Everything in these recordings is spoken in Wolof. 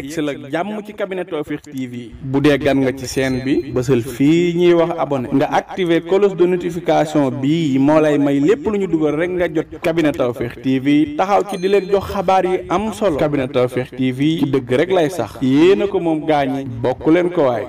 yegsil ak jàmm ci cabinet Tawfekh TV bu dee gan nga ci chaîne bi bësal fii ñuy wax abonné nga activer cloche de notification bii moo lay may lépp lu ñu dugal rek nga jot cabinet Tawfekh TV taxaw ci di leen jox xabaar yi am solo cabinet Tawfekh TV ci dëgg rek lay sax yéena ko moom gaañi bokk leen ko waay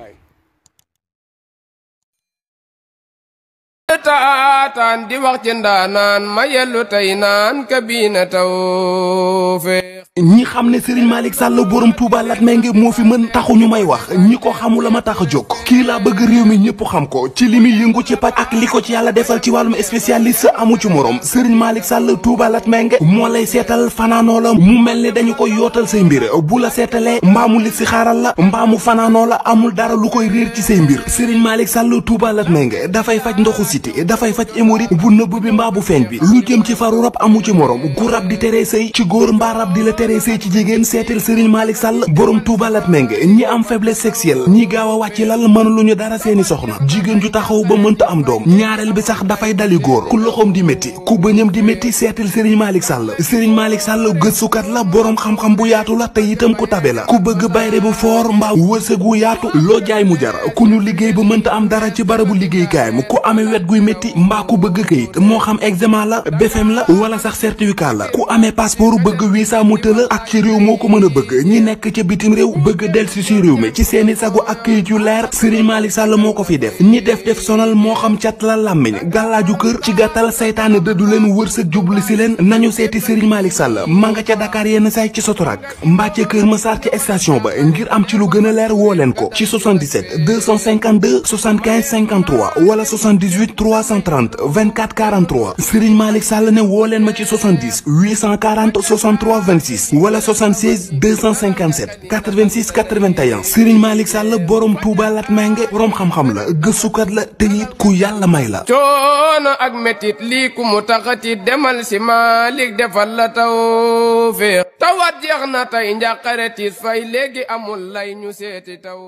taataan di wax ci ndaanaan ma yellu tey naan Kabine Tawfekh ñi xam ne Serigne Malick Sall borom Touba Latmingué moo fi mën taxu ñu may wax ñi ko xamul la ma tax a jóg kii laa bëgg réew mi ñëpp xam ko ci li muy yëngu ci paj ak li ko ci yàlla defal ci wàllum spécialiste amu ci morom Serigne Malick Sall Touba Latmingué moo lay seetal fanaanoo la mu mel ni dañu koy yootal say mbir bu la seetalee mbaamu li si xaaral la mbaamu fanaanoo la amul dara lu koy réer ci say mbir Serigne Malick Sall Touba Latmingué dafay faj ndoxu siti dafay faj hémorroïde bu nëbb bi mbaa bu feeñ bi lu jëm ci faru rab amu ci morom gu rab di teree sëy ci góor mbaa rab di la teree sëy ci jigéen seetal Serigne Malick Sall borom Touba Latmingué ñi am faiblesse sexuelle ñi gaaw a wàcc lal mënuluñu dara seeni soxna jigéen ju taxaw ba mënta am doom ñaareel bi sax dafay dali góor ku loxoom di métti ku bëñam di métti seetal Serigne Malick Sall Serigne Malick Sall gëstukat la borom xam-xam bu yaatu la te itam ku tabe la ku bëgg bayre bu foor mbaa wërsëg wu yaatu loo jaay mu jar ku ñu liggéey ba mënta am dara ci barabu liggéeykaayam ku amee wet guy métti mbaa ku bëgg kayit moo xam examen la BFEM la wala sax certificat la ku amee passeport bëgg visa mu tëla ak ci réew moo ko mën a bëgg ñi nekk ca bitim réew bëgg delsi si réew mi ci seeni sago ak kayit yu leer Serigne Malick Sall moo ko fi def ñi def sonal moo xam cat la làmmiñ gàllaaju kër ci gàttal saytaane dëddu leen wërsëg jublu si leen nañu seeti Serigne Malick Sall ma nga ca Dakar yenn say ci Sotorak mbaa ca Kër Massar ci station ba ngir am ci lu gën a leer woo leen ko ci 77 252 75 53 wala 78 330 24 43 Serigne Malick Sall ne woo leen ma ci 70 840 63 26 wala 76 257 86 81 Serigne Malick Sall borom Touba Latmingué borom xam-xam la gëstukat la te it ku yàlla may la. coono ak metit lii ku mu taxati demal si Malick defal la Tawfekh tawat jeex na tey njàqare tiis fay léegi amul lay ñu seeti taw.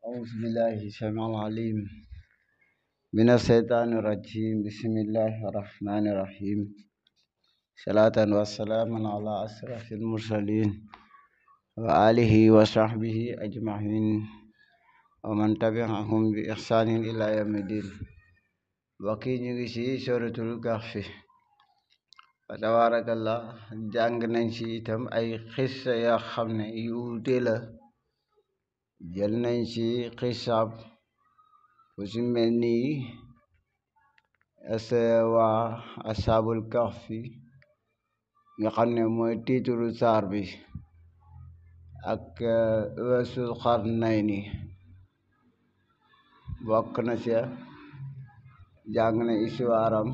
أعوذ بالله السميع العليم من الشيطان الرجيم بسم الله الرحمن الرحيم صلاة وسلام على أشرف المرسلين وآله وصحبه أجمعين ومن تبعهم بإحسان إلى يوم الدين وكي نيجي سورة الكهف فتبارك الله jàng nañ ci itam ay xissa yoo xam ne yu wuute la jël nañ ci xisaab fu ci mel ni waa asaabul kahfi nga xam ne mooy tiituru saar bi ak Zul Qarnayni bokk na ci jàng na histoire-am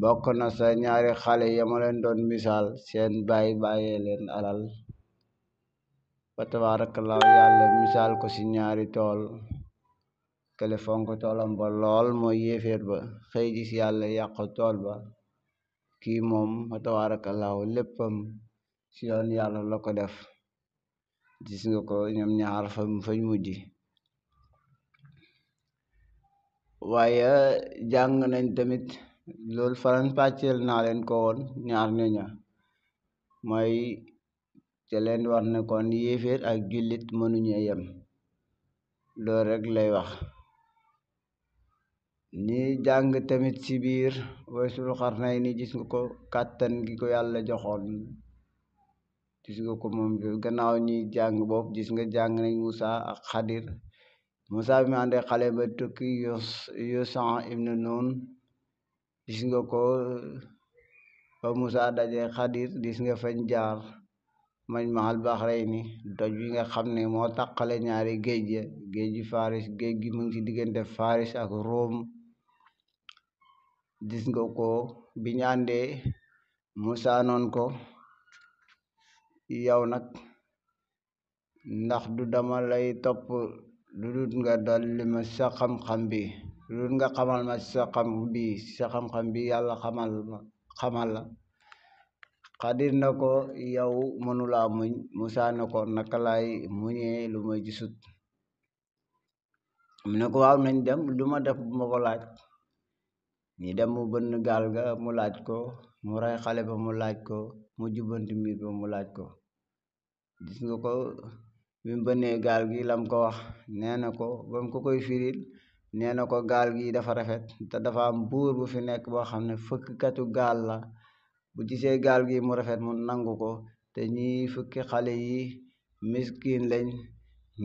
bokk na sa ñaari xale yama leen doon misaal seen bàyyee leen alal fa tabaarakallaahu yàlla misaal ko ci ñaari tool kële fonk toolam ba lool mooy yéeféer ba xëy gis yàlla yàq tool ba kii moom fa tabaarakallaahu léppam ci yoon yàlla la ko def gis nga ko ñoom ñaar fañ mujj waaye jàng nañ tamit loolu faran pàcceel naa leen ko woon ñaar ñoña mooy te leen war ne kon yéeféer ak jullit mënuñu yem loolu rek lay wax ni jàng tamit ci biir Zul Qarnayni gis nga ko kàttan gi ko yàlla joxoon gis nga ko moom gannaaw ñi jàng boobu gis nga jàng nañ Moussa ak Xadir Moussa bi mu àndee xale ba tukki Yusa ibnu Nun gis nga ko fa Moussa dajee Xadir gis nga fañ jaar Majmaal Bahrayni doj bi nga xam ne moo taqale ñaari géej ya géeji Faris géej gi mu ngi ci diggante Faris ak Rome gis nga ko bi ñu àndee Moussa noon ko yow nag ndax du dama lay topp lu dul nga dolli ma sa xam-xam bi lu dul nga xamal ma sa xam-xam bi yàlla xamal la Xadir na ko yow mënulaa muñ Moussa na ko naka lay muñee lu ma gisut mu ne ko waaw nañ dem lu ma def bu ma ko laaj ñi dem mu bënn gaal ga mu laaj ko mu rey xale ba mu laaj ko mu jubbanti mbir ba mu laaj ko gis nga ko bi mu bënnee gaal gi lam ko wax nee na ko ba mu ko koy firil nee na ko gaal gi dafa rafet te dafa am buur bu fi nekk boo xam ne fëkkatu gaal la bu gisee gaal gi mu rafet mu nangu ko te ñii fukki xale yi miskin lañ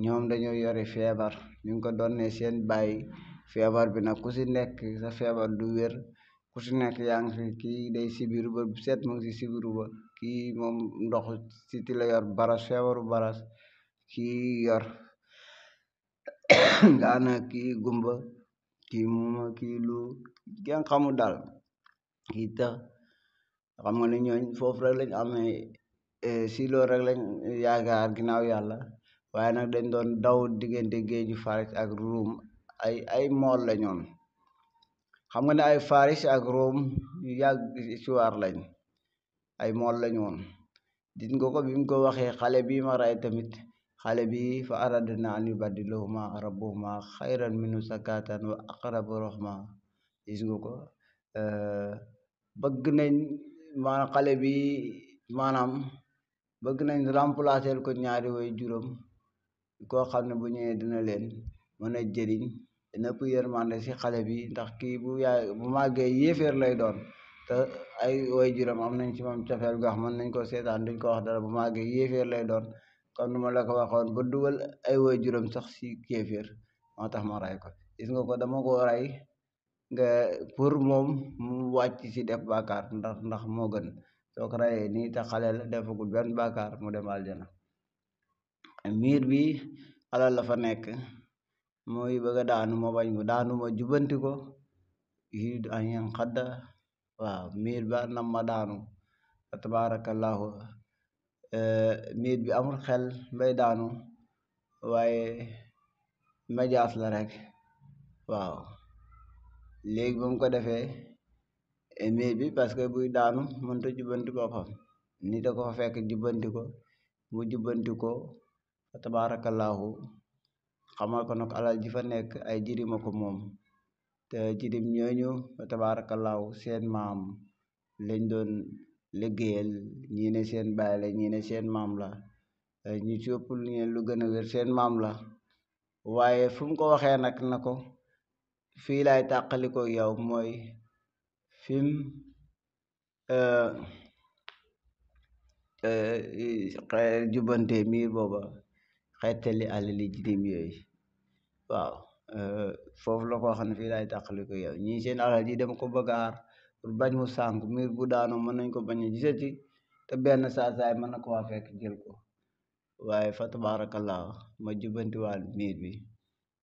ñoom dañoo yore feebar ñu ngi ko donnee seen bàyyi feebar bi nag ku si nekk sa feebar du wér ku si nekk yaa ngi fi kii day sibiru ba seet mu ngi si sibiru ba kii moom ndox siti la yor baras feebaru baras kii yor ngaana kii gumba kii muuma kii lu kenn xamul daal kii tax xam nga ne ñooñ foofu rek lañ amee si loolu rek lañ yaakaar ginnaaw yàlla waaye nag dañ doon daw diggante géeju Faris ak Ruum ay mool la ñoon xam nga ne ay Faris ak Ruum yu yàgg histoire lañ ay mool la ñoon gis nga ko bi mu ko waxee xale bi ma ray tamit xale bi fa aradna an yubaddilahuma rabbuhuma xayran minhu zakatan wa aqraba rahma gis nga ko bëgg nañ maanaam xale bi maanaam bëgg nañ remplacer ko ñaari way juróom koo xam ne bu ñëwee dina leen mën a jëriñ dina ëpp yërmande si xale bi ndax kii bu màggee yéeféer lay doon te ay way juróom am nañ ci moom cofeel gu wax mën nañ ko seetaan duñ ko wax dara bu màggee yéeféer lay doon comme nu ma la ko waxoon ba dugal ay way juróom sax si kéeféer moo tax ma ray ko gis nga ko dama ko ray nga pour moom mu wàcc si def bàkkaar ndax moo gën soo ko rayee nii te xale la defagul benn bàkkaar mu dem aljana miir bi alal la fa nekk mooy bëgg a daanu ma bañ mu daanu ma jubanti ko yuriidu an yanqadda waaw miir ba nam ma daanu fa tabarakallahu miir bi amul xel mbay daanu waaye médias la rek waaw léegi ba mu ko defee miir bi parce que buy daanu mënta jubbanti boppam nit a ko fa fekk jubbanti ko mu jubbanti ko fa tabarakallahu xamal ko nag alal ji fa nekk ay jirima ko moom te jirim ñooñu fa tabarakallahu seen maam lañ doon liggéeyal ñii ne seen baay la ñii ne seen maam la ñu ci ëpp lu gën a wér seen maam la waaye fu mu ko waxee nag na ko fii laay tàqaliko yow mooy fim jubbante miir booba xeetali alali jirim yooyu waaw foofu la ko xam ne fii laay tàqaliko yow ñii seen alal ji dem ko bëgg a aar pour bañ mu sànku miir bu daanu mën nañ ko bañ a gisati te benn saay mën na ko waa fekk jël ko waaye fa tabarakallah ma jubbantiwaal miir bi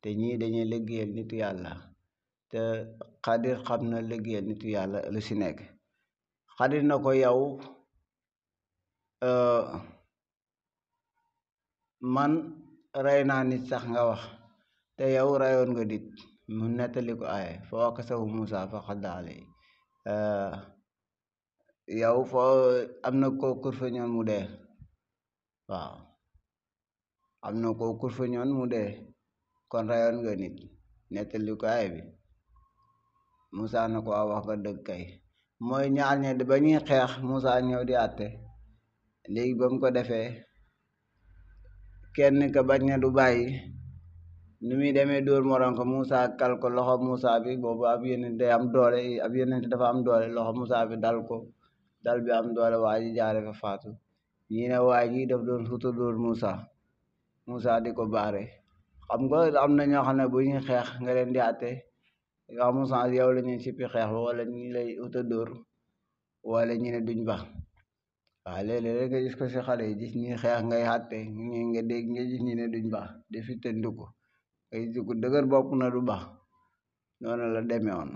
te ñii dañuy liggéeyal nitu yàlla te xadir xam na liggéeyal nitu yàlla lu si nekk xadir na ko yow man rey naa nit sax nga wax te yow rayoon nga dit mu nettali ko aaye fa wakasahu Musa fa xadda alay yow foo am na ko kurfeñoon mu dee waaw am na ko kurfeñoon mu dee kon rayoon nga nit nettali ko aaye bi Musa na ko wax nga dëgg kay mooy ñaar ñe ba ñuy xeex Musa ñëw di àtte léegi ba mu ko defee kenn ka bañ na du bàyyi ni muy demee dóor morom ko Musa kal ko loxo Musa bi boobu ab yeneen day am doole ab yeneen dafa am doole loxo Musa bi dal ko dal bi am doole waa ji jaare fa faatu ñii ne waa ji daf doon futa dóor Musa di ko baare xam nga am na ñoo xam ne bu ñuy xeex nga leen di àtte nga Musa yow la ñuy sippi xeex ba wala ñi lay futa dóor wala ñi ne duñ ba waaw léeg-léeg rek nga gis ko si xale yi gis ñi xeex ngay àtte ñi nga dégg nga gis ñi ne duñ ba di fi tëndu ko ngay gis ko dëgër bopp na du ba noonu la demee woon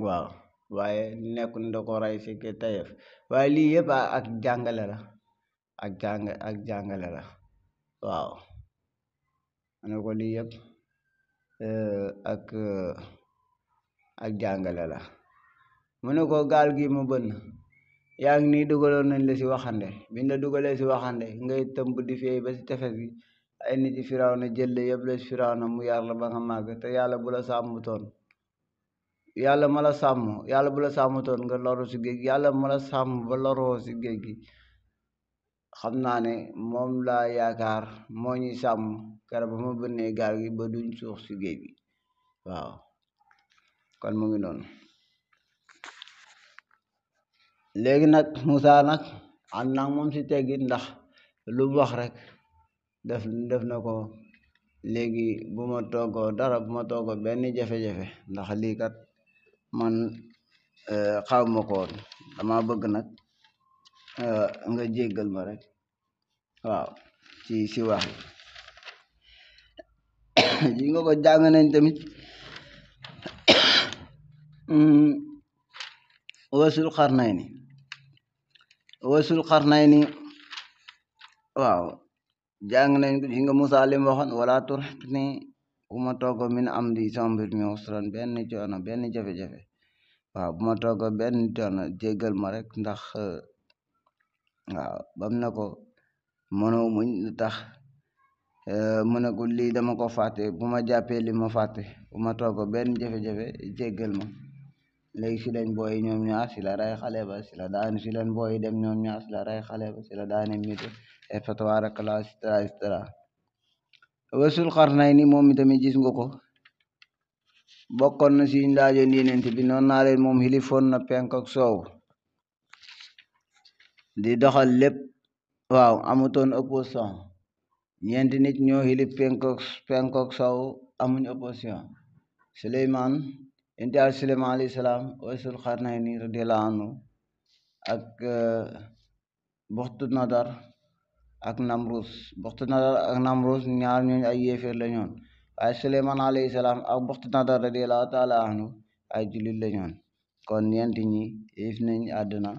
waaw waaye nekku ni da ko rey si ke tayef waaye lii yëpp ak jàngale la ak jàngale la waaw ma ne ko lii yëpp ak jàngale la mu ne ko gaal gi mu bënn yaa ngi nii dugaloon nañ la si waxande biñ la dugalee si waxande ngay tëmb di feey ba si tefes gi ay nit yi Firawna jël la yëpp la si Firawna mu yar la ba nga màgg te yàlla bu la sàmmutoon yàlla bu la sàmmutoon nga loru si géej gi yàlla ma la sàmm ba loroo si géej gi xam naa ne moom laa yaakaar moo ñuy sàmm kere ba ma bënnee gaal gi ba duñ suux si géej gi waaw kon mu ngi noonu léegi nag Moussa nag ànd naa moom si teggin ndax lu mu wax rek def na ko léegi bu ma toggoo dara bu ma toggoo benn jafe-jafe ndax lii kat man xaw ma ko woon dama bëgg nag nga jéggal ma rek waaw ci wax yi nga ko jàng nañ tamit wasul xarnayni waaw jàng nañ ko yi nga Musaa lim waxoon wala turhiqni bu ma toggo min amri sama mbir mi usran benn coono benn jafe-jafe waaw bu ma toggo benn coono jéggal ma rek ndax waaw bam na ko mënoo muñ lu tax mu ne ko lii dama ko fàtte bu ma jàppee li ma fàtte bu ma toggo benn jafe-jafe jéggal ma léegi si lañ booyi ñoom ñaar si la ray xale ba si la daani si lañ booyi dem ñoom ñaar si la ray xale ba si la daani miti et fa tabarakallah et cetera wasul xarnayni moom itamit gis nga ko bokkoon na si ndaajoon yenent bi noonu naa leen moom xilifoon na penk ak soow di doxal lépp waaw amutoon opposition ñeenti nit ñoo xilif penk ak soow amuñ opposition Suleymaan intial Suleymaan alayhi salaam wasul xarnayni radiyallahu anhu ak buxtu nadar ak namrus ñaar ñooñu ay yéeféer la ñoon waaye Suleymaan alayhi salaam ak buxtu nadar radiyallahu taala anhu ay jullit la ñoon kon ñeenti ñi yif nañ àdduna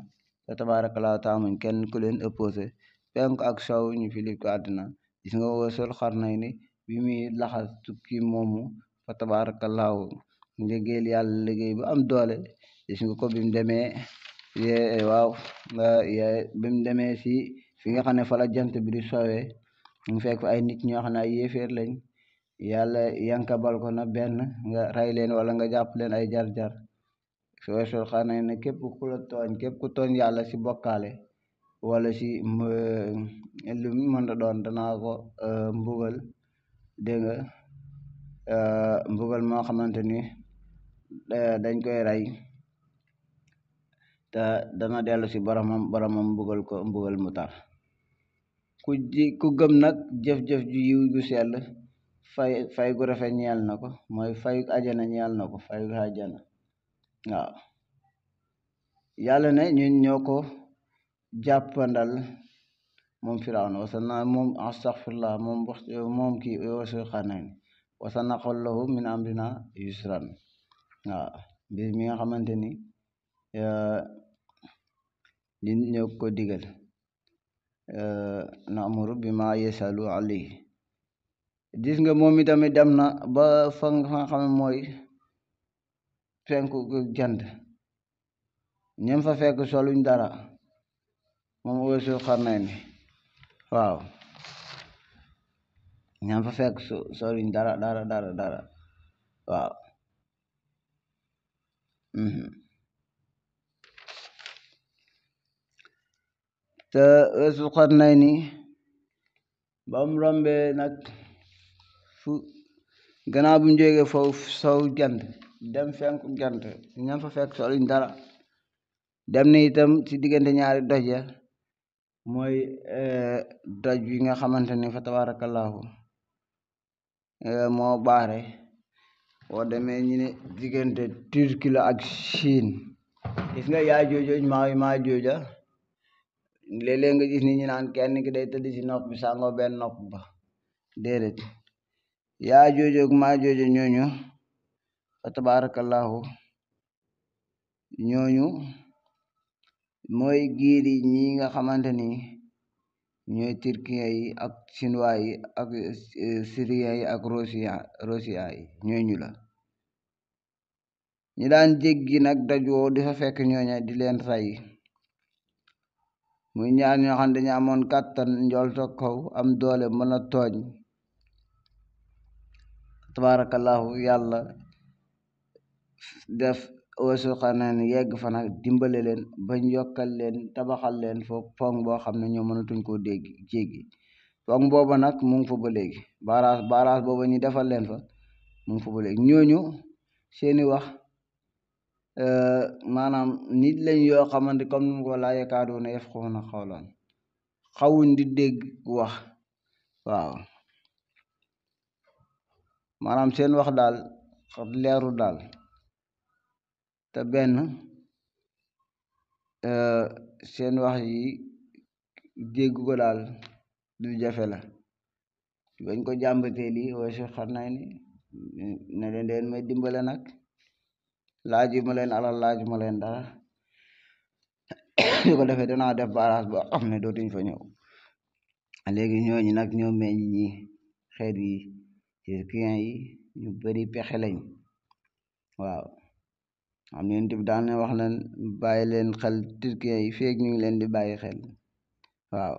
te tabarakallahu taamuñ kenn ku leen opposé penk ak sow ñu filif ko àdduna gis nga wasul xarnayni bi muy laxas tukki moomu fa tabarakallahu liggéeyal yàlla liggéey bu am doole gis nga ko bi mu demee waaw bi mu demee si fi nga xam ne fa la jant bi di sowee mu fekk ay nit ñoo xam ne ay yéeféer lañ yàlla yankabal ko na benn nga rey leen wala nga jàpp leen ay jar-jar wasul xarnayni képp ku la tooñ képp ku tooñ yàlla si bokkaale wala si lu mu mën a doon danaa ko mbugal dégg nga mbugal moo xamante ni dañ koy rey te dana dellu si boromam mbugal ko mbugal mu tar ku gëm nag jëf-jëf ju yiw ju sell fay gu rafet ñeel na ko mooy fayu ajana ñeel na ko fayu ajana waaw yàlla ne ñun ñoo ko jàppandal moom Firawna wasana moom astaghfirullah moom kii wasul xarnayni wasanaqallahu min amrina yusran waaw mbir mi nga xamante ni li ñoo ko digal naamuru bi ma yesalu alayhi gis nga moom itamit dem na ba fa nga xam ne mooy penku jant ñem fa fekk soluñ dara moom wasul xarnayni waaw ñam fa fekk soluñ dara waaw te wasul xarnayni ba mu rombe nag fu gannaaw bu mu jógee foofu sow jant dem fenku jant ñam fa fekk soluñ dara dem na itam ci diggante ñaari doj ya mooy doj bi nga xamante ni fa tabarakallahu moo baare boo demee ñu ne diggante Turquie la ak Chine gis nga yaa joojoj maa jooja léeg-léeg nga gis ni ñu naan kenn ki day tëdd si nopp bi sàngoo benn nopp ba déedéet yaa joojoog maa jooja ñooñu fa tabarakallahu ñooñu mooy giiri ñi nga xamante ni ñooy turkiyen yi ak chinois yi ak syrien yi ak russia yi ñooñu la ñu daan jéggi nag doj woo di fa fekk ñooña di leen rey muy ñaar ñoo xam dañu amoon kàttan njool ta kaw am doole mën a tooñ tabarakallahu yàlla def wasul xarnay ni yegg fa nag dimbale leen bañ yokkal leen tabaxal leen foofu pont boo xam ne ñoo mënatuñ koo dégg jéggi pont booba nag mu ngi fa ba léegi barrage booba ñu defal leen fa mu ngi fa ba léegi ñooñu seeni wax maanaam nit lañ yoo xamante comme ni mu ko laa yakaaduuna yafqahuuna qawlan xawuñ di dégg wax waaw maanaam seen wax daal leeru daal te benn seen wax yi dégg ko daal du jafe la bañ ko jàmbatee lii waaye si xam naa ni ne leen may dimbale nag laaju ma leen alal laaju ma leen dara su ko defee danaa def barrage boo xam ne dootuñ fa ñëw léegi ñooñu nag ñoo meññ ñi xeet yi turkiyen yi ñu bari pexe lañ waaw am yonent bi daan wax leen bàyyi leen xel turkiyen yi feeg ñu ngi leen di bàyyi xel waaw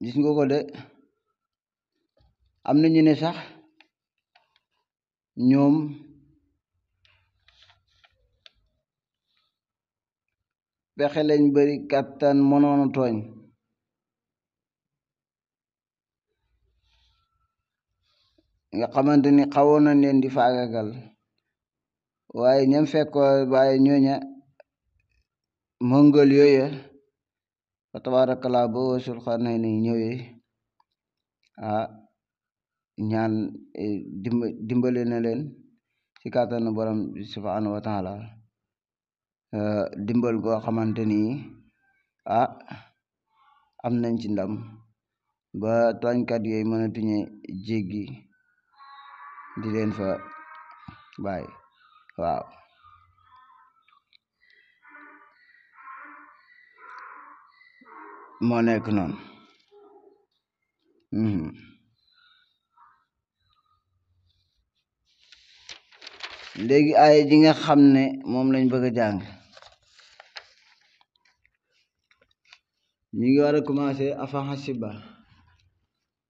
gis nga ko de am na ñu ne sax ñoom pexe lañ bari kattan mënoon a tooñ nga xamante ni xawoon nañ leen di faagagal waaye ñam fekkoo waaye ñooña mongol yooya fa tabarakallah ba wasul xarnay ni ñëwee ñaan dimbale na leen ci kàttanu borom subhanahu wa taala dimbal goo xamante ni am nañ ci ndam ba tooñkat yooyu mënatuñu jéggi di leen fa bàyyi waaw moo nekk noonu léegi aaya ji nga xam ne moom lañ bëgg a jàng ñu ngi war a commencé afa hasiba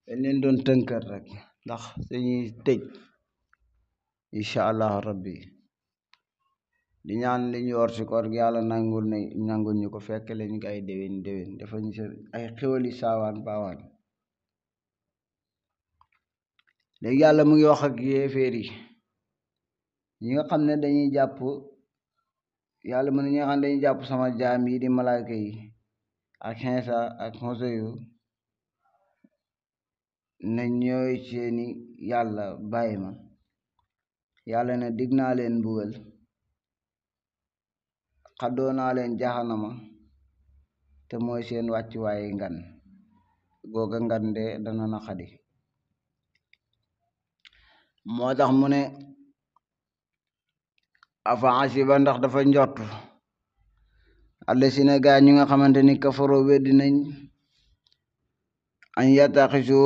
dañ leen doon tënkal rek ndax dañuy tëj incha allahu rabbi di ñaan li ñu war ci koor gi yàlla nangul ñu ko fekk leen ñu ay déwén dafa ñu ay xéwali saawaan baawaan léegi yàlla mu ngi wax ak yéeféer yi ñi nga xam ne dañuy jàpp yàlla mu ne ñi nga xam ne dañuy jàpp sama jaam yi di malaaka yi ak Iisa ak Useyru ne ñooy seeni yàlla bàyyi ma yàlla ne dig naa leen mbugal xaddoo naa leen jaxanama te mooy seen wàccuwaaye ngan googa ngan de dana naqadi moo tax mu ne afa asiba ndax dafa njort allasina gaa ñu nga xamante ni kafaroo weddi nañ an yataxisu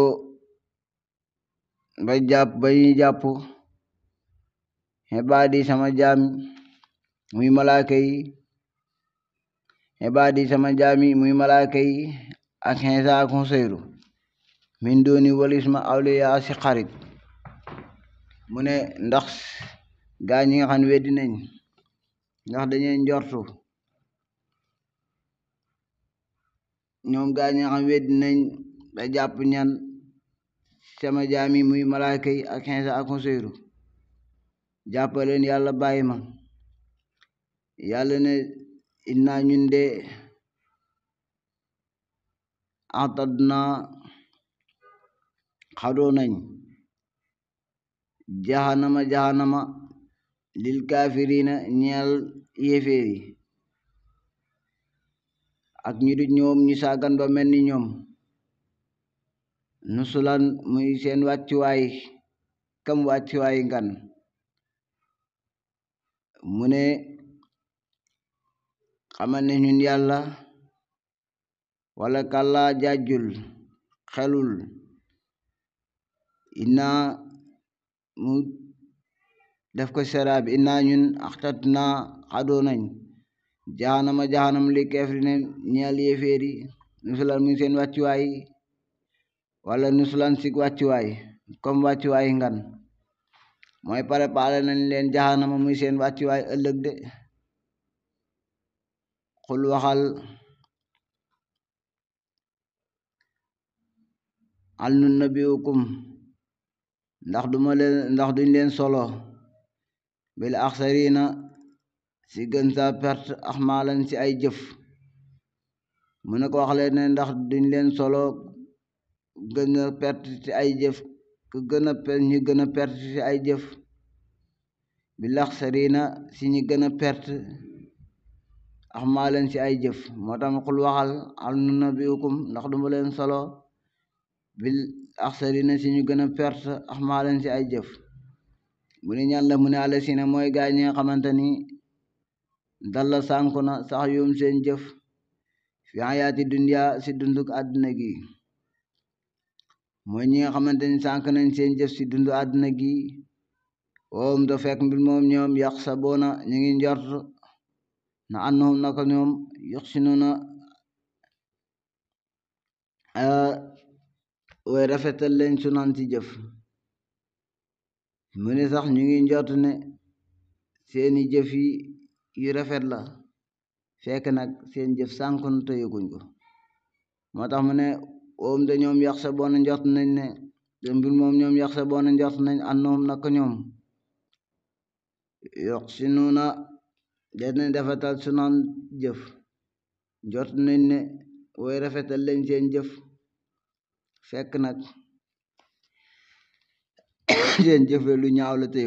ba ñu jàpp xibaadi sama jaam muy malaaka yi xibaadi sama jaami muy malaaka yi ak Iisa ak Useyru min dooni walis ma awliya si xarit mu ne ndax gaa ñi nga xam ne weddi nañ ndax dañuy njortu ñoom gaa ñi nga xam weddi nañ ba jàpp ñan sama jaami muy malaaka yi ak Iisa ak Useyru jàppaleen yàlla bàyyi ma yàlla ne inna ñun de atadna xadoo nañ jahanama lil kaafirina ñeel yéeféer yi ak ñu du ñoom ñu sàggan ba mel ni ñoom nusulan muy seen wàccuwaay kam wàccuwaay ngan mu ne xamal ne ñun yàlla wala kàlla jàjjul xelul inna mu def ko seraab inna ñun axtat na xadoo nañ jahanam li kafirine ñeel yéeféeri nusulan muy seen wàccuwaay wala nusulan sig wàccuwaay comme wàccuwaay ngan mooy préparé nañ leen jahanama muy seen wàccuwaay ëllëg de xul waxal al nu nabiukum ndax duñ leen solo bil axsarina si gën saa perte axmaalan si ay jëf mu ne ko wax leen ne ndax duñ leen solo gën a perte ci ay jëf ku gën a ñu gën a perte ci ay jëf bil axsarina si ñu gën a perte axmaalan si ay jëf moo tax xul waxal al nu nabiukum ndax duma leen solo bil axsarina si ñu gën a perte axmaalan si ay jëf mu ne ñan la mu ne alasina mooy gaa ñi nga xamante ni dalla sànku na sax yum seen jëf fi hayaati dunya si dunduk àdduna gi mooy ñi nga xamante ni sànk nañ seen jëf si dundu àdduna gi woom da fekk mbir moom ñoom yàq sa boona ñu ngi njort na annahum naka ñoom yuxsinuna way rafetal leen sunan ci jëf mu ne sax ñu ngi njort ne seeni jëf yi yu rafet la fekk nag seen jëf sànku na te yëguñ ko moo tax mu ne woom de ñoom yax sa boona njort nañ ne mbir moom ñoom yax sa boona njort nañ annahum naka ñoom yuxsinuna dinañ rafetal sunan jëf njort nañ ne way rafetal leen seen jëf fekk nag seen jëfe lu ñaaw la te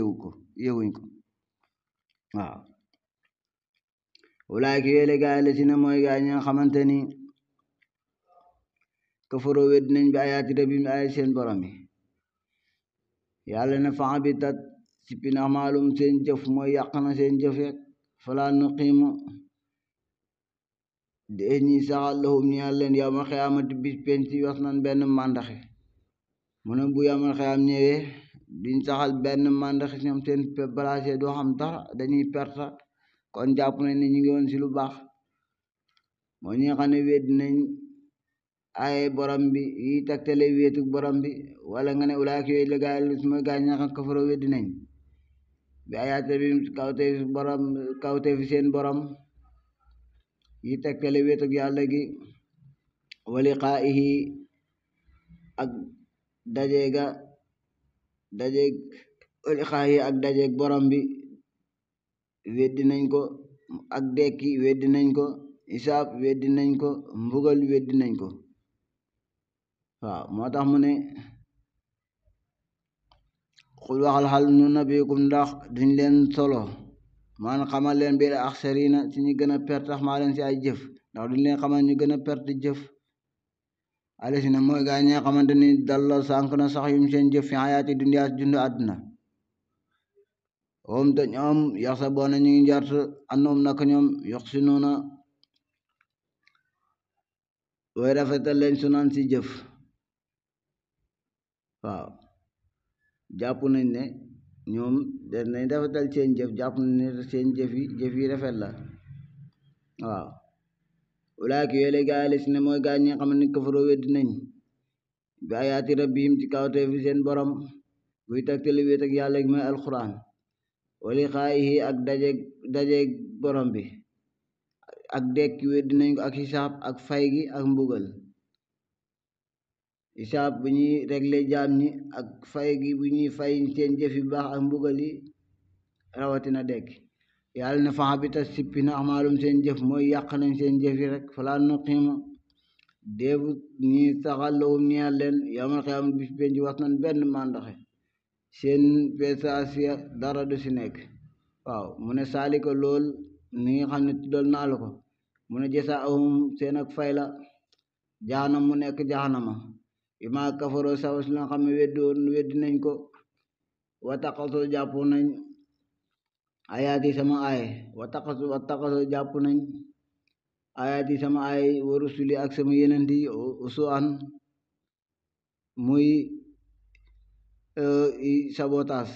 yëguñ ko waaw walaaki yéele gaay la si ne mooy gaay ñi nga xamante ni kafaroo wedd nañ bi ayaati rabbihim ay seen borom yi yàlla ne fa habitat sippi na maalum seen jëf mooy yàq na seen jëf rek falaa nuqiimu de ñi saxal lahum ñeel leen yawmal xiyaamati bis penc wax nan benn màndaxe mu ne bu yawmal xiyaam ñëwee duñ saxal benn màndaxe ñoom seen balaase doo xam dara dañuy perte kon jàpp nañ ne ñu ngi woon si lu baax moo ñi nga xam ne wedd nañ ay borom bi yi tegtale wéetu borom bi wala nga ne ulaayka yooyu la gaay mooy gaay ñi nga xam kafaroo wedd nañ bi ayaate bi kawte fi seen borom yi tegtale wéetu yàlla gi wa liqaa'ihi ak dajeeg borom bi weddi nañ ko ak dekki weddi nañ ko isaab weddi nañ ko mbugal weddi nañ ko waaw moo tax mu ne xul waxal xal nu nabiikum ndax duñ leen solo man xamal leen bi axsarina si ñu gën a perte tax maa leen si ay jëf ndax duñ leen xamal ñu gën a perte jëf alasina mooy gaa ñi nga xamante ni dalla sànk na sax yum seen jëf fi hayaati dunya si dundu àdduna woom te ñoom yax sa boona ñu ngi njort annoom naka ñoom yuxsinuuna way rafetal leen sunan si jëf waaw jàpp nañ ne ñoom danañ rafetal seen jëf jàpp nañ ne seen jëf yi rafet la waaw ulaayka yooyu la gaay la si ne mooy gaa ñi nga xam ne kafaroo weddi nañ bi ayaati rabbihim ci kawte fi seen borom buy tegtali wéet ak yàlla gi mooy alquran wa liqaa'ihi ak dajeeg borom bi ak dekki weddi nañ ko ak xisaab ak fay gi ak mbugal xisaab bu ñuy réglé jaam ñi ak fay gi bu ñuy fay seen jëf yu baax ak mbugal yi rawatina dekki yàlla ne fa habitat sippi na amaalum seen jëf mooy yàq nañ seen jëf yi rek falaa nuqiimu déebu ñi saxal lahum ñeel leen yawmal qiyaama bis penc was nañ benn màndaxe seen pesaasiya dara du si nekk waaw mu ne saalika lool ni nga xam ne tuddal naa la ko mu ne jasaahum seen ak fay la jahanam mu nekk jahanama bi maa kafaroo sawas la nga xam ne weddi nañ ko wataqasoo jàpp nañ ayaati sama aay wataqasoo jàpp nañ ayaati sama aay wa rusuli ak sama yenent yi usuan muy sabotaas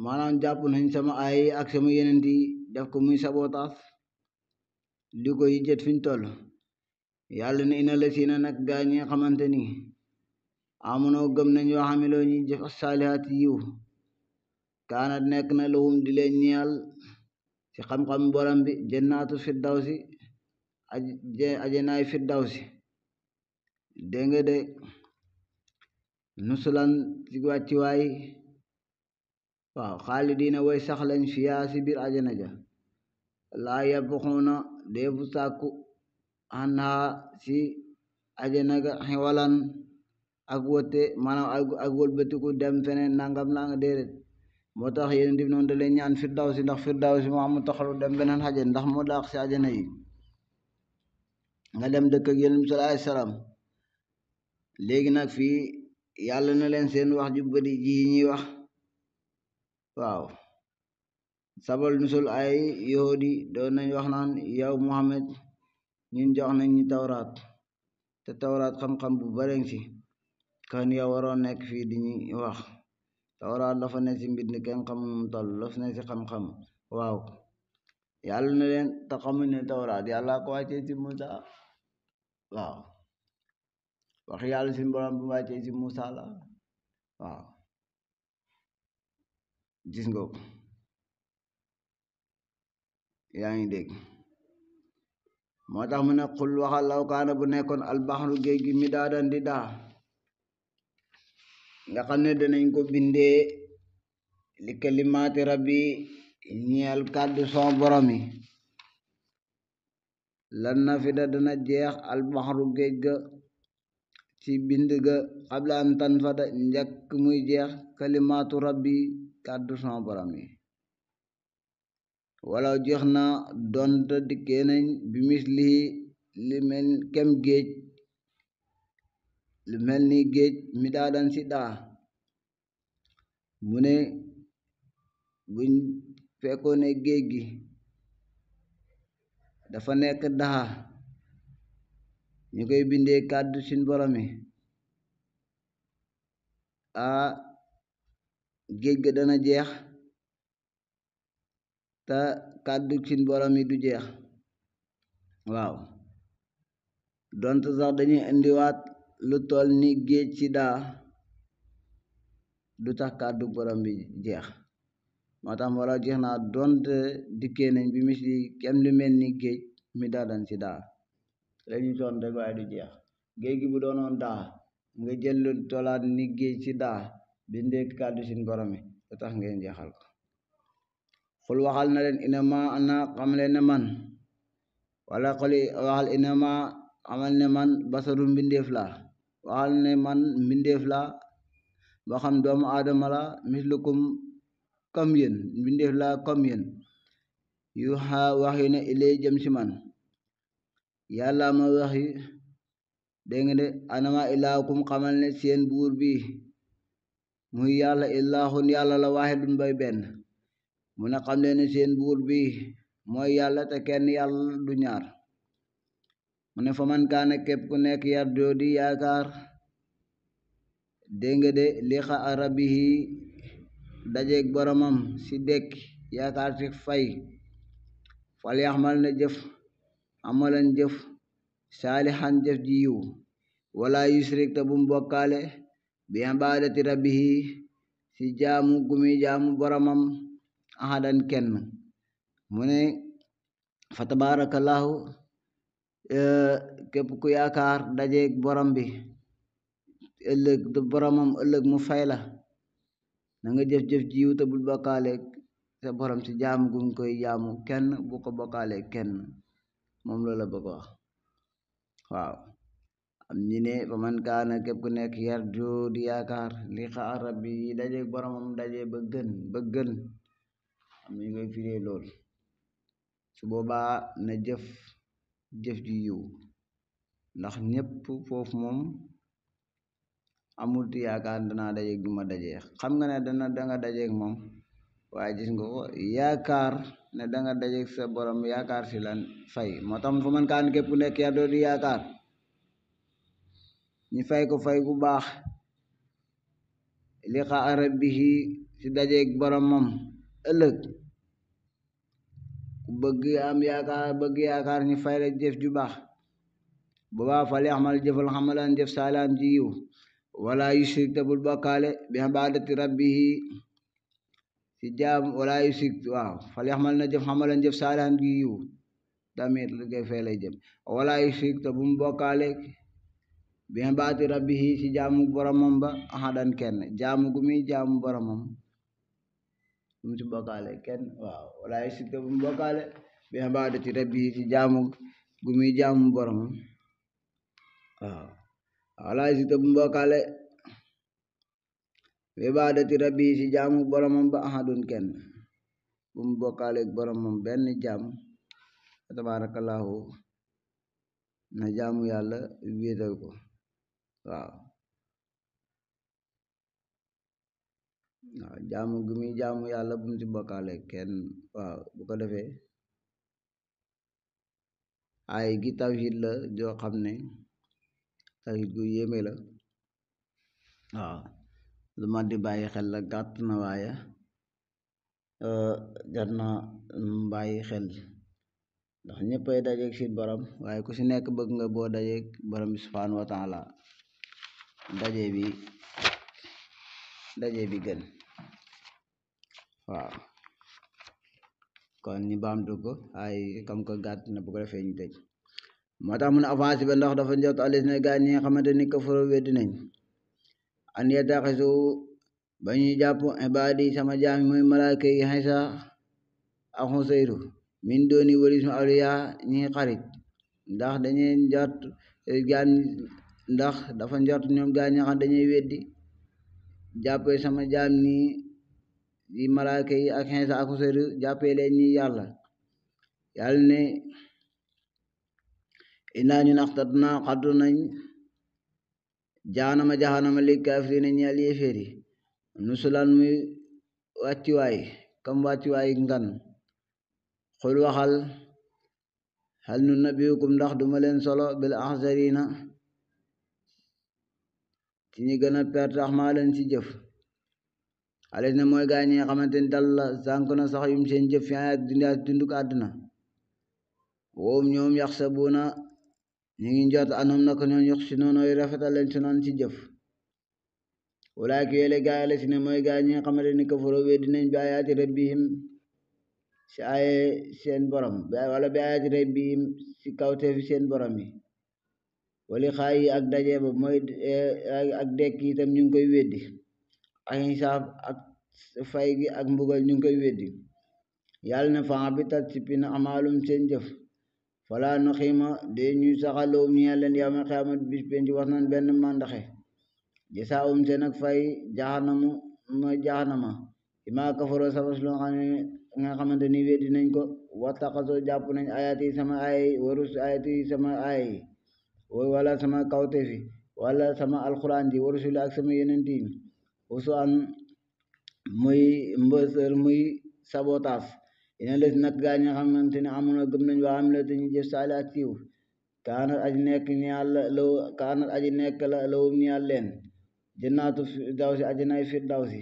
maanaam jàpp nañ sama aay ak sama yenent yi def ko muy sabotaas di ko yijjët fiñ toll yàlla ne ina la siina nag gaa ñi nga xamante ni amunoo gëm nañ yoo xamiloo ñuy jëf saalihaati yiw kaanat nekk na lahum di leen ñeel ci xam-xam borom bi jannaatu firdawsi ajanaay firdawsi dégg nga de nusulan ci wàcciwaay waaw xaalidiina way sax lañ fiyaa ci biir ajana ja laa yabxuuna deefu sàkku anhaa ci ajana ga xiwalan ak wote maanaam ak wëlbatiku dem feneen nangam nanga déedéet moo tax yéen dif noonu da leen ñaan firdawsi ndax firdawsi moo amul taxalu dem beneen ajana ndax moo daax ci ajana yi nga dem dëkk ak yonent bi sallallahu alayhi wasallam léegi nag fii yàlla na leen seen wax ju bari ji ñuy wax waaw sabal nusul ay yahudi doon nañ wax naan yow Muhammad ñun jox nañ ñu tawraat te tawraat xam-xam bu bareŋ ci kan yow waroon nekk fii di ñu wax tawraat dafa ne ci mbind kenn xamul mu toll daf ne ci xam-xam waaw yàlla na leen te xamuñ ne tawraat yàlla ko wàccee ci Musa waaw wax yàlla si borom bu wàccee ci Musa la waaw gis nga ko yaa ngi dégg moo tax mu ne xul waxal law kaana bu nekkoon albaxru géej gi mi daadan di daa nga xam ne danañ ko bindee li kalimaati rabbi ñeel kàddu son borom yi lan nafida dana jeex albaxru géej ga ci bind ga xabla an tanfada njëkk muy jeex kalimaatu rabbi kàddu son borom yi wala jeex na donte dikkee nañ bi misli li mel kem géej lu mel ni géej mi daadan ci daa mu ne buñ fekkoon ne géej gi dafa nekk daa ñu koy bindee kàddu suñ borom yi géej ga dana jeex te kàddu suñ borom yi du jeex waaw donte sax dañuy indiwaat lu toll ni géej ci daa du tax kàddu borom bi jeex moo tax wala jeex naa donte dikkee nañ bi misli kem lu mel ni géej mi daadan ci daa lañu soon rek waaye du jeex géej gi bu doonoon daa nga jël lu tolaat ni géej ci daa bindee kàddu suñ borom yi du tax ngeen jeexal ko xul waxal na leen inama ana xam leen ne man wala xoli waxal inama xamal ne man basaru mbindeef la waxal ne man mbindeef la boo xam doomu aadama la mislukum comme yéen mbindeef la comme yéen yu wax yu ne ilay jëm ci man yàlla ma wax yi dégg nga de anama ilaakum xamal ne seen buur bi muy yàlla ilaahun yàlla la waahidun bay benn mu ne xam leen ne seen buur bi mooy yàlla te kenn yàlla du ñaar mu ne fa man kaana képp ku nekk yar doo di yaakaar dégg nga de liqa rabbihi dajeeg boromam ci dekk yaakaar ci fay fal yaxmal na jëf amalan jëf saalihan jëf ji yiw wala yusrik te bum bokkaale bi ibaadati rabbihi ci jaamu gumi jaamu boromam ahadan kenn mu ne fa tabarakallahu képp ku yaakaar dajeeg borom bi ëllëg boromam ëllëg mu fay la na nga jëf-jëf ji yiw te bul bokkaale sa borom ci jaamu gum koy jaamu kenn bu ko bokkaale kenn moom loola bëgg wax waaw am ñi ne fa man kaana képp ku nekk yarju di yaakaar liqaa rabbi yi dajeeg boromam daje ba gën am ñu koy firee lool su boobaa na jëf ji yiw ndax ñépp foofu moom amul ti yaakaar danaa dajeeg du ma dajeeg xam nga ne danga dajeeg moom waaye gis nga ko yaakaar ne danga dajeeg sa borom yaakaar si lan fay moo tax fa man kaan képp ku nekk yaa doo di yaakaar ñu fay ko fay gu baax liqaa rabbihi si dajeeg boromam ëllëg bëgg am yaakaar bëgg yaakaar ñu fay la jëf ju baax boobaa fal yaxmal jëfal xamalan jëf saalaan ji yiw wala yushrik te bul bokkaale bi ibaadati rabbihi si jaam wala yushrik waaw fal yaxmal na jëf xamalan jëf saalaan ji yiw tamit lu koy fay lay jëm wala yushrik te bu mu bokkaale bi ibaadati rabbihi si jaamu boromam ba ahadan kenn jaamu gu muy jaamu boromam bu mu si bokkaale kenn waaw wala yushrik te bu mu bokkaale bi ibaadati rabbihi si jaamu gu muy jaamu boromam waaw wala yushrik te bu mu bokkaale bi ibaadati rabbihi si jaamu boromam ba ahadun kenn bu mu bokkaale boromam benn jaam tabarakallahu na jaamu yàlla wéetal ko waaw jaamu gu muy jaamu yàlla bu mu ci bokkaale kenn waaw bu ko defee ay gi tawhid la joo xam ne tawhid gu yéeme la waaw lu ma di bàyyi xel la gàtt na waaye jar na bàyyi xel ndax ñëppay dajeeg si borom waaye ku si nekk bëgg nga boo dajeeg borom bi subhaanahu wa taala daje bi gën waaw kon ñu baamtu ko ay comme que gàtt na bu ko defee ñu tëj moo tax mun avancé ba ndax dafa njot alis ne gaa ñi nga xamante ni kafaro weddi nañ an yataxisu ba ñuy jàpp ibaadi sama jaami mooy malaaka yi Iisa ak Useyru min dooni warismu awliya ñi xarit ndax dañuy njot gaan ndax dafa njot ñoom gaa ñi xam dañuy weddi jàppee sama jaam ni di malaaka yi ak Iisa ak Useyru jàppee leen ñi yàlla ne inaa ñu naxtat na xaddu nañ jahanama li kaafiriina ñeel yéeféeri nusulan muy wàccuwaay kam wàccuwaay ngan xul waxal hal nu nabiyukum ndax duma leen solo bil axsarina ci ñi gën a perte axmaalan ci jëf alis ne mooy gaa ñi nga xamante ni dal la sànk na sax yum seen jëf fi ayaat dunya dunduk àdduna woom ñoom yaxsabuuna ñu ngi njort anam nako ñoom yox si noonoy rafetal leen si noon ci jëf walaaki yele gaa la si ne mooy gaa ñi nga xamante ni kafaro weddi nañ bi ayaati rabbihim si aye seen borom wala bi ayaati rabbihim si kawteefi seen borom yi wali xaay yi ak daje ba mooy ak dekk itam ñu ngi koy weddi ak xisaab ak fay gi ak mbugal ñu ngi koy weddi yàlla ne fan bi tat si pina amaalum seen jëf fala nu xiima de ñu saxaloom ñi leen yawmal xiyaamati bis penci wax nan benn màndaxe jasaawum seen ak fay jahanama ima kafaroo sabas loo xam ne nga xamante ni weddi nañ ko wattaxasoo jàpp nañ ayat yi sama ay warus ayat yi sama ay wala sama kawte fi wala sama alquran ji warusuli ak sama yeneen yi usu an muy mbësër muy sabotaas ina les nag gaa ñi nga xamante ne amoon gëm nañ waa am la te ñu jëf saali ak siiw kaanat aji nekk la lawum ñaal leen jannaatu firdawsi ajanaay firdawsi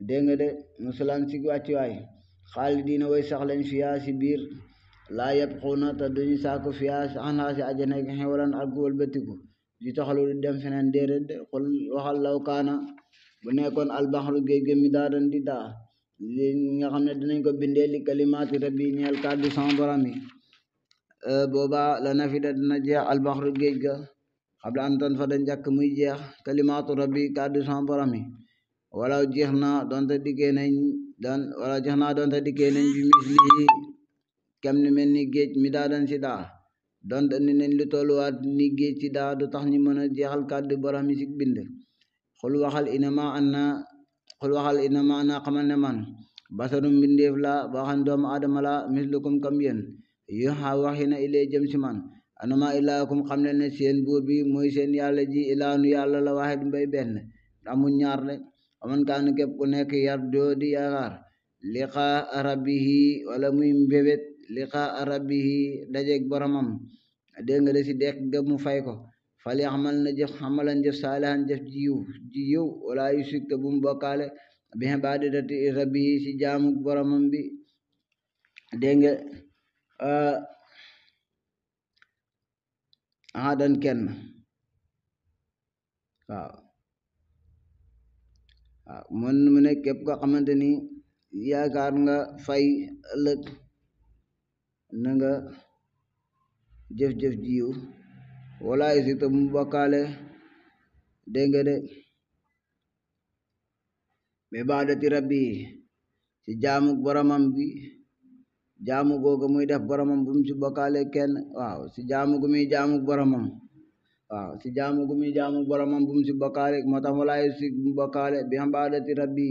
dégg nga de musulaan si wàccuwaay xaalidiina way sax lañ fiyaa si biir laa yabxuuna te duñu saako fiyaa xanaa si ajanaay xewalan ak wëlbatiku di taxalu di dem feneen déedéet xul waxal law kaana bu nekkoon albaxru géej gi mi daadan di daa li nga xam ne dinañ ko bindee li kalimaati rabbi ñeel kàddu sama borom yi booba la nafida dina jeex albaxru géej ga xabla an tan fa da njëkk muy jeex kalimaatu rabbi kàddu sama borom yi wala jeex na doonte dikkee nañ bi mislihi kem ni mel ni géej mi daadan si daa doonte ni nañ lu tolluwaat ni géej ci daa du tax ñu mën a jeexal kàddu borom yi si bind xul waxal inama ana xamal ne man basarum mbindeef la boo xam doomu aadama la mislukum kam yéen yuha waxi na ilee jëm si man anama ilaakum xam ne seen buur bi mooy seen yàlla ji ilaanu yàlla la waaxid mbay benn amul ñaar de aman kaanu képp ku nekk yar doo di yaakaar liqaa rabbihi wala muy mbébét liqaa rabbihi dajeeg boromam dégg nga de si dekk ga mu fay ko fali xamal na jëf xamalan jëf saalihan jëf ji yiw wala yushrik te bu mu bokkaale bi ibaadati rabbihi si jaamu boromam bi dégg nga ahadan kenn waaw mun mu ne képp koo xamante ni yaakaar nga fay ëllëg na nga jëf-jëf jiw wala isita mu bokkaale dégg nga de mais baadati rabbi ci jaamu boromam bi jaamu googu muy def boromam bu mu ci bokkaale kenn waaw si jaamu gu muy jaamu boromam waaw si jaamu gu muy jaamu boromam bu mu si bokkaale moo tax wala si mu bokkaale bi xam baadati rabbi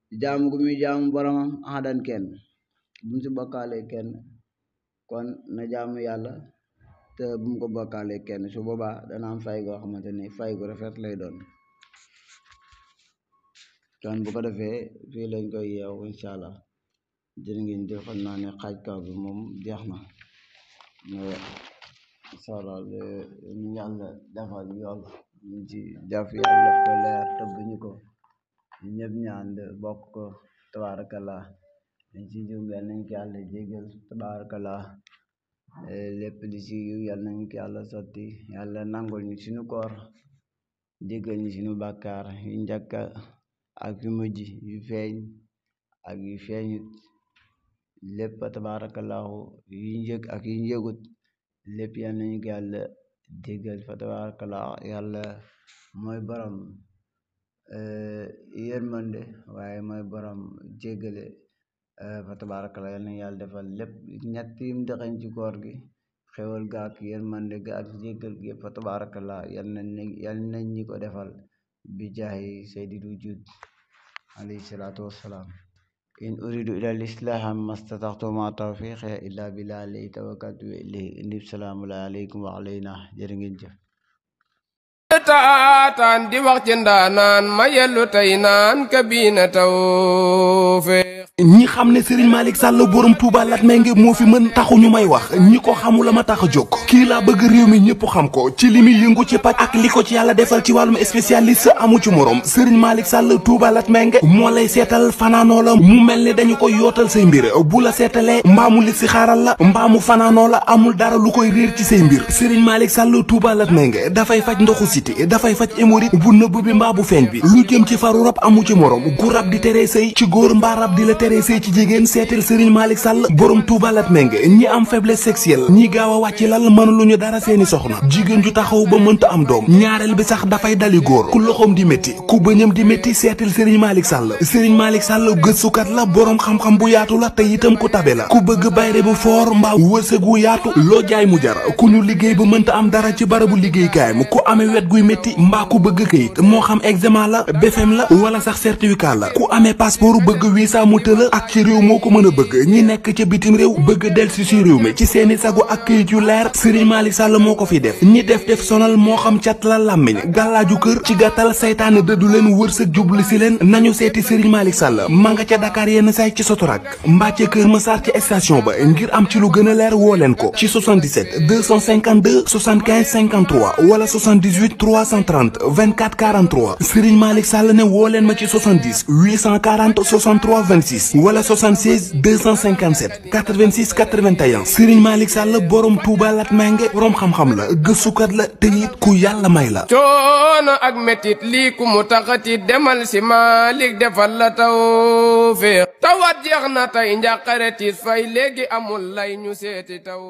si jaamu gu muy jaamu boromam ahadan kenn bu mu si bokkaale kenn kon na jaamu yàlla te bu mu ko bokkaale kenn su boobaa dana am fay goo xamante ni fay gu rafet lay doon kon bu ko defee fii lañ koy yeew incha allah jërë ngeen jëf. xam naa ne xaaj kaw bi moom jeex na incha allah ñu yàlla defal yool ñu ci jàpp yàlla def ko leer tëbb ñu ko ñëpp ñaan bokk ko tabaarakallah dañ ci jum yàlla nañ ko yàlla jégal tabaarakallah lépp li ci yiw yàlla nañ ko yàlla sotti yàlla nangul ñu suñu koor jégal ñu suñu bàkkaar yu njëkk ak yu mujj yu feeñ ak yu feeñut lépp tabaarakallahu yu njëkk ak yu njëgut lépp yàlla nañu ko yàlla jégal fa tabaarakallahu yàlla mooy borom yërmande waaye mooy borom jégale fa tabaarakallahu yàlla nañu yàlla defal lépp ñett yim dexañ ci koor gi xewal ga ak yërmande ga ak jégal gi fa tabaarakallahu yàlla nañ ñi ko defal bi jaahi sayyidil wujud alayhi salaatu wassalaam in uridu ila al-islaha ma stata'tu ma tawfiqi illa billah alayhi tawakkaltu wa ilayhi unib. Salaamu alaykum wa alayna jërë ngeen jëf. taataan di wax ci ndaanaan ma yellu tey naan kabina tawfiq ñi xam ne Serigne Malick Sall borom Touba Latmingué moo fi mën taxu ñu may wax ñi ko xamul la ma tax a jóg kii laa bëgg réew mi ñëpp xam ko ci li muy yëngu ci paj ak li ko ci yàlla defal ci wàllum spécialiste amu ci morom Serigne Malick Sall Touba Latmingué moo lay seetal fanaanoo la mu mel ne dañu koy yootal say mbir bu la seetalee mbaamu li si xaaral la mbaamu fanaanoo la amul dara lu koy réer ci say mbir Serigne Malick Sall Touba Latmingué dafay faj ndoxu siti dafay faj hémorroïde bu nëbb bi mbaa bu feeñ bi lu jëm ci faru rab amu ci morom gu rab di tere sëy ci góor mbaa rab di la tere sëy ci jigéen seetal Serigne Malick Sall borom Touba Latmingué ñi am faiblesse sexuelle ñi gaaw a wàcc lal mënuluñu dara seeni soxna jigéen ju taxaw ba mënta am doom ñaareel bi sax dafay dali góor ku loxoom di métti ku bëñam di métti seetal Serigne Malick Sall Serigne Malick Sall gëstukat la borom xam-xam bu yaatu la te itam ku tabe la ku bëgg bayre bu foor mbaa wërsëg wu yaatu loo jaay mu jar ku ñu liggéey ba mënta am dara ci barabu liggéeykaay mu ku amee wet guy métti mbaa ku bëgg kayit moo xam examen la BFM la wala sax certificat la ku amee passeport bëgg visa mu tëla ak ci réew moo ko mën a bëgg ñi nekk ca bitim réew bëgg delsi si réew mi ci seeni sagu ak kayit yu leer Serigne Malick Sall moo ko fi def ñi def sonal moo xam cat la làmmiñ gàllaaju kër ci gàttal saytaane dëddu leen wërsëg jublu si leen nañu seeti Serigne Malick Sall ma nga ca Dakar yenn say ci Sotorak mbaa ca Kër Massar ci station ba ngir am ci lu gën a leer woo leen ko ci 77 252 75 53 wala 78 330 24 43 Serigne Malick Sall ne woo leen ma ci 70 840 63 26 wala 76 257 86 81 Serigne Malick Sall borom Touba Latmingué borom xam-xam la gëstukat la te it ku yàlla may la. coono ak metit lii ku mu taxati demal si Malick defal la tawfiq tawat jeex na tey njàqare tiis fay léegi amul lay ñu seeti taw.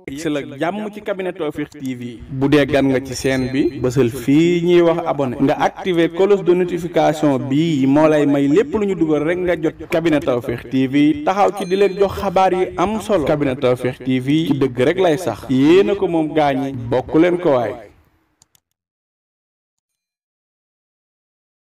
excel ak jàmm ci cabinet Tawfekh TV bu dee gan nga ci chaîne bi bësal fii ñuy wax abonné nga activer cloche de notification bi moo lay may lépp lu ñu dugal rek nga jot cabinet Tawfekh TV taxaw ci di leen jox xabaar yi am solo cabinet Tawfekh TV ci dëgg rek lay sax yéena ko moom gaañi bokk leen ko waay.